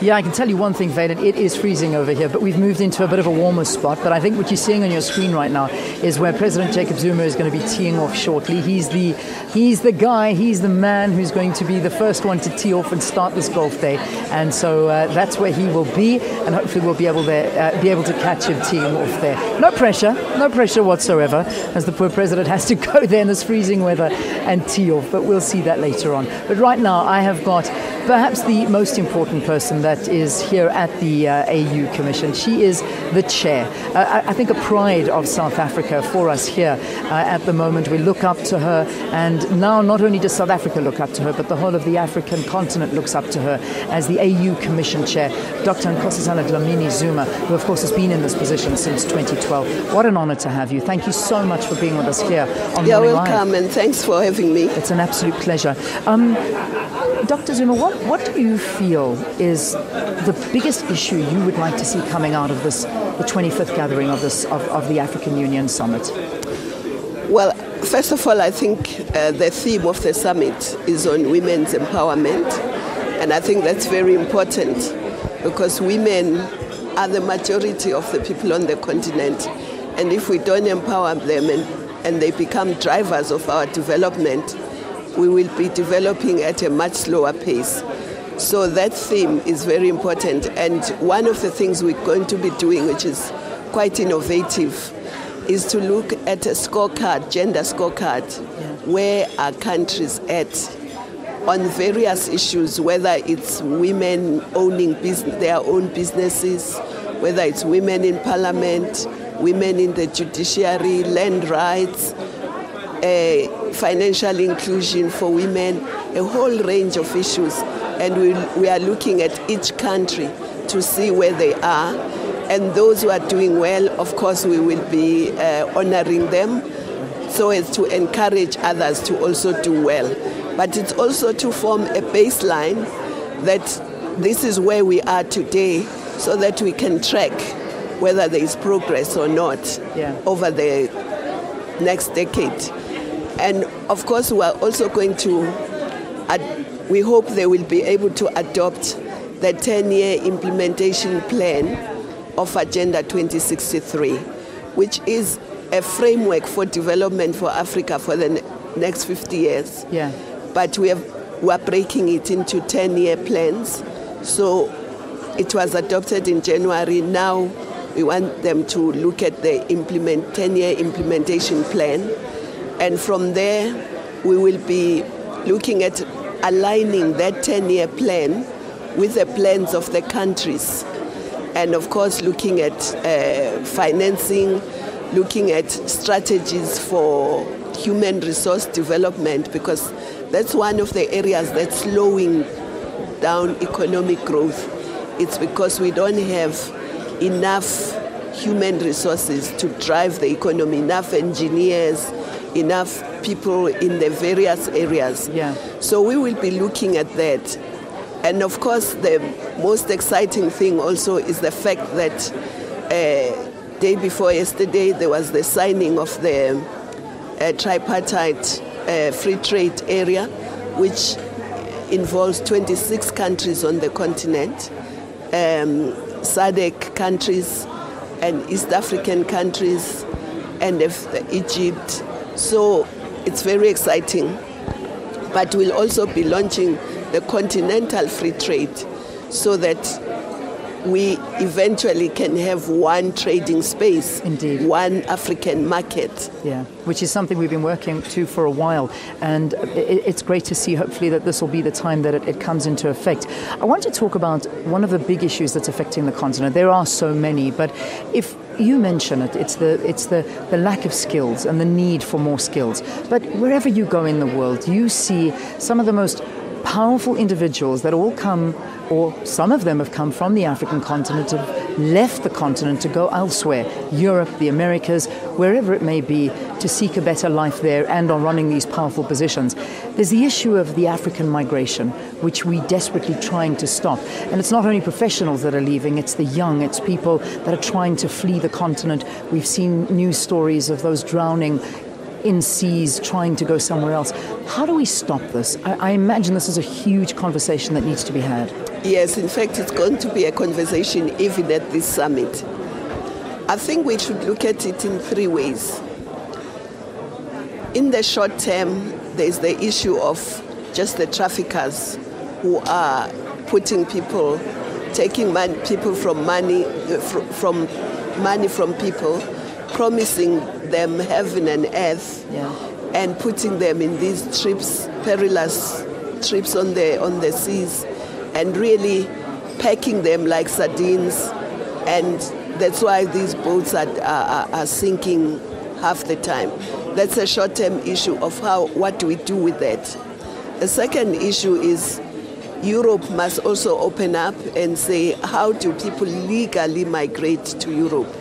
Yeah, I can tell you one thing, Valen, it is freezing over here, but we've moved into a bit of a warmer spot. But I think what you're seeing on your screen right now is where President Jacob Zuma is going to be teeing off shortly. He's the guy, he's the man who's going to be the first one to tee off and start this golf day. And so that's where he will be, and hopefully we'll be able to catch him teeing off there. No pressure whatsoever, as the poor president has to go there in this freezing weather and tee off. But we'll see that later on. But right now I have got perhaps the most important person that is here at the AU Commission. She is the chair. I think a pride of South Africa for us here at the moment. We look up to her, and now not only does South Africa look up to her, but the whole of the African continent looks up to her as the AU Commission chair, Dr. Nkosazana Dlamini-Zuma, who of course has been in this position since 2012. What an honor to have you. Thank you so much for being with us here on You're Morning welcome, Live. and thanks for having me. It's an absolute pleasure. Dr. Zuma, what do you feel is the biggest issue you would like to see coming out of this, the 25th gathering of the African Union Summit? Well, first of all, I think the theme of the summit is on women's empowerment, and I think that's very important because women are the majority of the people on the continent, and if we don't empower them and they become drivers of our development, we will be developing at a much slower pace. So that theme is very important, and one of the things we're going to be doing, which is quite innovative, is to look at a scorecard, gender scorecard, where are countries at on various issues, whether it's women owning their own businesses, whether it's women in parliament, women in the judiciary, land rights, financial inclusion for women, a whole range of issues. And we are looking at each country to see where they are. And those who are doing well, of course, we will be honoring them so as to encourage others to also do well. But it's also to form a baseline that this is where we are today so that we can track whether there is progress or not over the next decade. And of course, we are also going to, we hope they will be able to adopt the 10-year implementation plan of Agenda 2063, which is a framework for development for Africa for the next 50 years. Yeah. But we are breaking it into 10-year plans. So it was adopted in January. Now we want them to look at the 10-year implementation plan. And from there, we will be looking at aligning that 10-year plan with the plans of the countries. And of course, looking at financing, looking at strategies for human resource development, because that's one of the areas that's slowing down economic growth. It's because we don't have enough human resources to drive the economy, enough engineers, enough people in the various areas. Yeah. So we will be looking at that. And of course, the most exciting thing also is the fact that day before yesterday, there was the signing of the tripartite free trade area, which involves 26 countries on the continent, SADC countries and East African countries, and Egypt. So it's very exciting. But we'll also be launching the continental free trade so that we eventually can have one trading space, indeed, one African market. Yeah, which is something we've been working to for a while. And it's great to see, hopefully, that this will be the time that it comes into effect. I want to talk about one of the big issues that's affecting the continent. There are so many, but if you mention it, it's the lack of skills and the need for more skills. But wherever you go in the world, you see some of the most powerful individuals that all come, or some of them have come from the African continent, have left the continent to go elsewhere, Europe, the Americas, wherever it may be, to seek a better life there and are running these powerful positions. There's the issue of the African migration, which we're desperately trying to stop. And it's not only professionals that are leaving, it's the young, it's people that are trying to flee the continent. We've seen news stories of those drowning in seas trying to go somewhere else. How do we stop this? I imagine this is a huge conversation that needs to be had. Yes, in fact, it's going to be a conversation even at this summit. I think we should look at it in three ways. In the short term, there's the issue of just the traffickers who are putting people, taking people from money from people, promising them heaven and earth, and putting them in these trips, perilous trips on the seas, and really packing them like sardines. And that's why these boats are sinking half the time. That's a short-term issue of what do we do with that. The second issue is Europe must also open up and say, how do people legally migrate to Europe?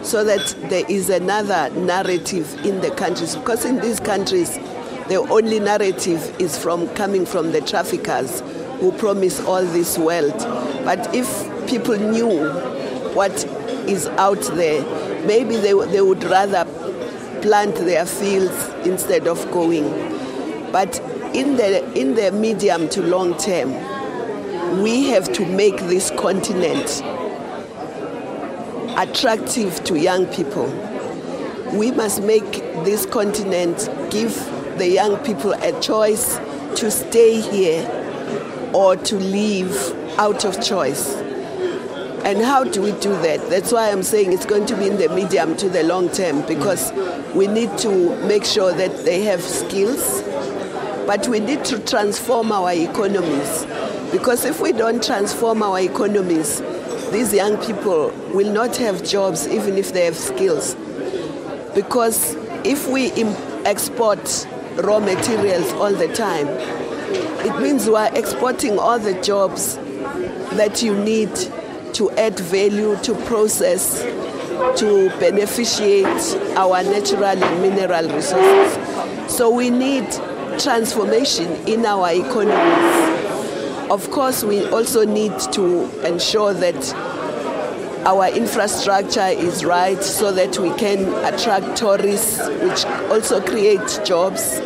So that there is another narrative in the countries. Because in these countries, the only narrative is coming from the traffickers who promise all this wealth. But if people knew what is out there, maybe they would rather plant their fields instead of going. But in the medium to long term, we have to make this continent attractive to young people. We must make this continent give the young people a choice to stay here or to leave out of choice. And how do we do that? That's why I'm saying it's going to be in the medium to the long term, because we need to make sure that they have skills, but we need to transform our economies. Because if we don't transform our economies, these young people will not have jobs even if they have skills. Because if we export raw materials all the time, it means we are exporting all the jobs that you need to add value, to process, to beneficiate our natural and mineral resources. So we need transformation in our economies. Of course, we also need to ensure that our infrastructure is right so that we can attract tourists, which also create jobs.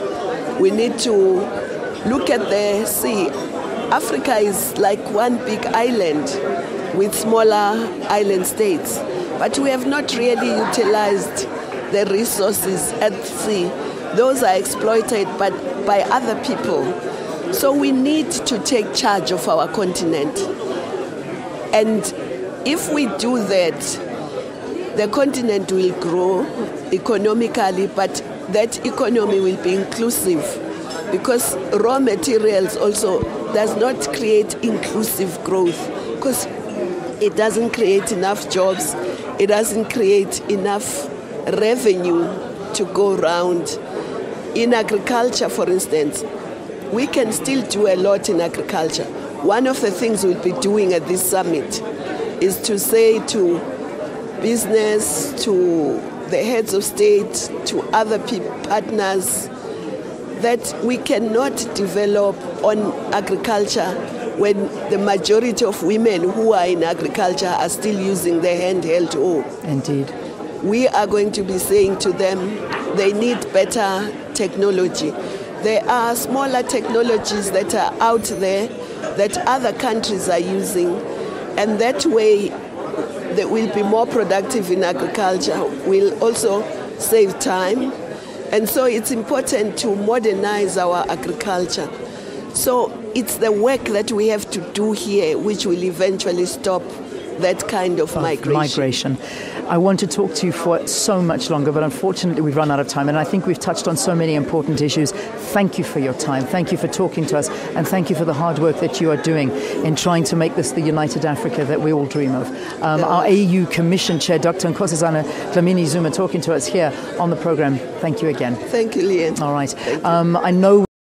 We need to look at the sea. Africa is like one big island with smaller island states, but we have not really utilized the resources at sea. Those are exploited by other people. So we need to take charge of our continent. And if we do that, the continent will grow economically, but that economy will be inclusive, because raw materials also does not create inclusive growth, because it doesn't create enough jobs, it doesn't create enough revenue to go around. In agriculture, for instance, we can still do a lot in agriculture. One of the things we'll be doing at this summit is to say to business, to the heads of state, to other partners, that we cannot develop on agriculture when the majority of women who are in agriculture are still using their handheld hoe. Indeed. We are going to be saying to them they need better technology. There are smaller technologies that are out there that other countries are using, and that way they will be more productive in agriculture, will also save time. And so it's important to modernize our agriculture. So it's the work that we have to do here which will eventually stop that kind of migration. I want to talk to you for so much longer, but unfortunately we've run out of time, and I think we've touched on so many important issues. Thank you for your time. Thank you for talking to us, and thank you for the hard work that you are doing in trying to make this the united Africa that we all dream of. Our AU Commission Chair, Dr. Nkosazana Dlamini-Zuma, talking to us here on the program. Thank you again. Thank you, Leanne. All right. I know